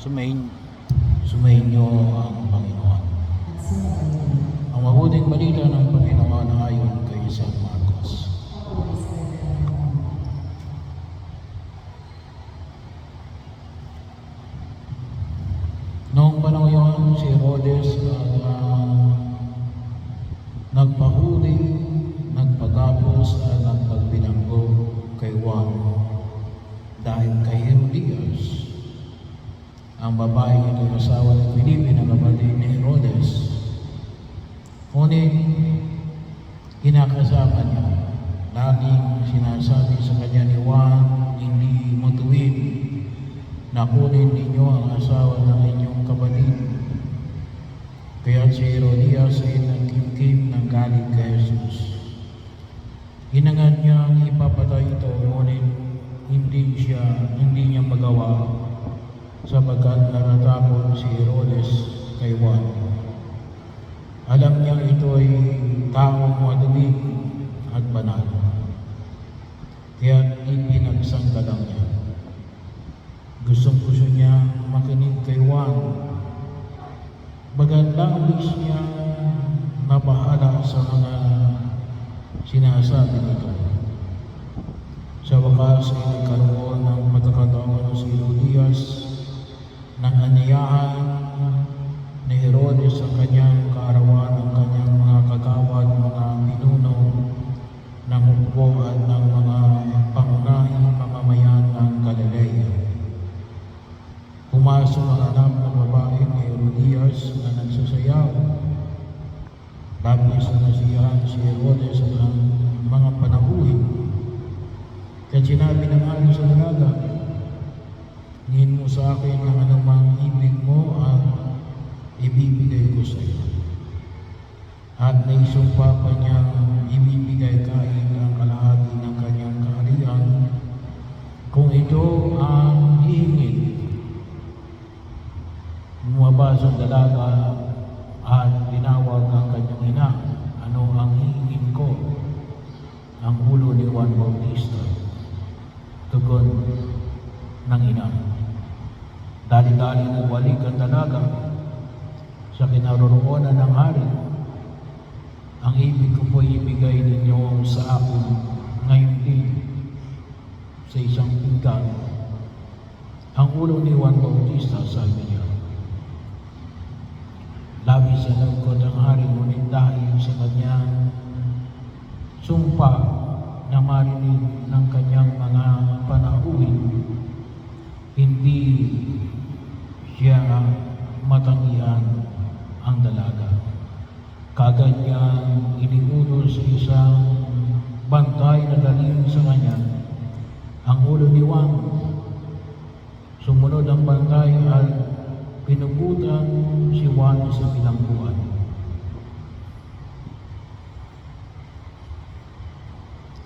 Sumainyo ang Panginoon. Ang mabuting balita ng Panginoon ayon kay San Marcos. Noong panahon yun, si Herodes nagpahuli, nagpagapos at nagpagbilanggo kay Juan dahil kay Herodias, ang babae ito'y asawa ni Felipe na kapatid ni Herodes. Ngunit kinakasama niya, laging sinasabi sa kanya ni Juan, hindi matuwid na kunin ninyo ang asawa ng inyong kapatid. Kaya si Herodias ay nagkimkim ng galit kay Jesus. Hinangad niyang ipapatay ito, ngunit hindi niya magawa sapagkat natatakot si Herodes kay Juan. Alam niya ito ay taong madumi at banal, kaya ipinagsanggalang niya. Gustong-gusto niya makinig kay Juan, bagandang niya na bahala sa mga sinasabi nito. Sa wakas ay nagkaroon ng pagkakataon si Herodias ng anyayahan ni Herodes sa kanyang kaarawan ng kanyang mga kagawad, mga pinuno ng hukbo at ng mga pangunahing mamamayan ng Galilea. Pumasok ang anak ng babae ni Herodias na nagsasayaw. Labis na nasiyahan si Herodes sa mga panahuhin. Kaya sinabi ng hari sa dalaga, "Hingin mo sa akin ang anumang ibig mo at ibibigay ko sa iyo." At naisumpa pa niyang ibibigay kahit ang kalahati ng kanyang kaharian kung ito ang hihingin. Lumabas ang dalaga at tinawag ang kanyang ina. "Ano ang hihingin ko?" "Ang ulo ni Juan Bautista," tugon ng ina. Dali-dali bumalik ang dalaga sa kinaroroonan ng hari. "Ang ibig ko po ibigay ninyo sa akin ngayon din sa isang pinggan." "Ang ulo ni Juan Bautista," sabi niya. Labis na lungkot ang hari, ngunit dahil sa kanyang sumpa na marinig ng kanyang mga panahuin, hindi siya matanggihan ang dalaga. Kaagad niyang iniutos sa isang bantay na dalhin sa kanya ang ulo ni Juan. Sumunod ang bantay at pinugutan si Juan sa bilangguan.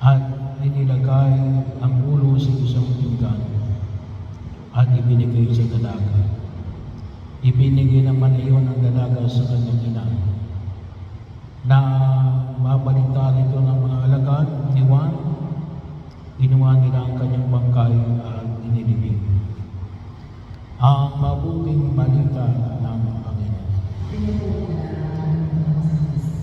At inilagay ang ulo sa isang pinggan at ibinigay sa dalaga. Ibinigay naman iyon ang dalaga sa kanyang ina. Na mabalita nito ng mga alagad ni Juan, ginawa nila ang kanyang bangkay at inilibing. Ang mabuting balita ng Panginoon.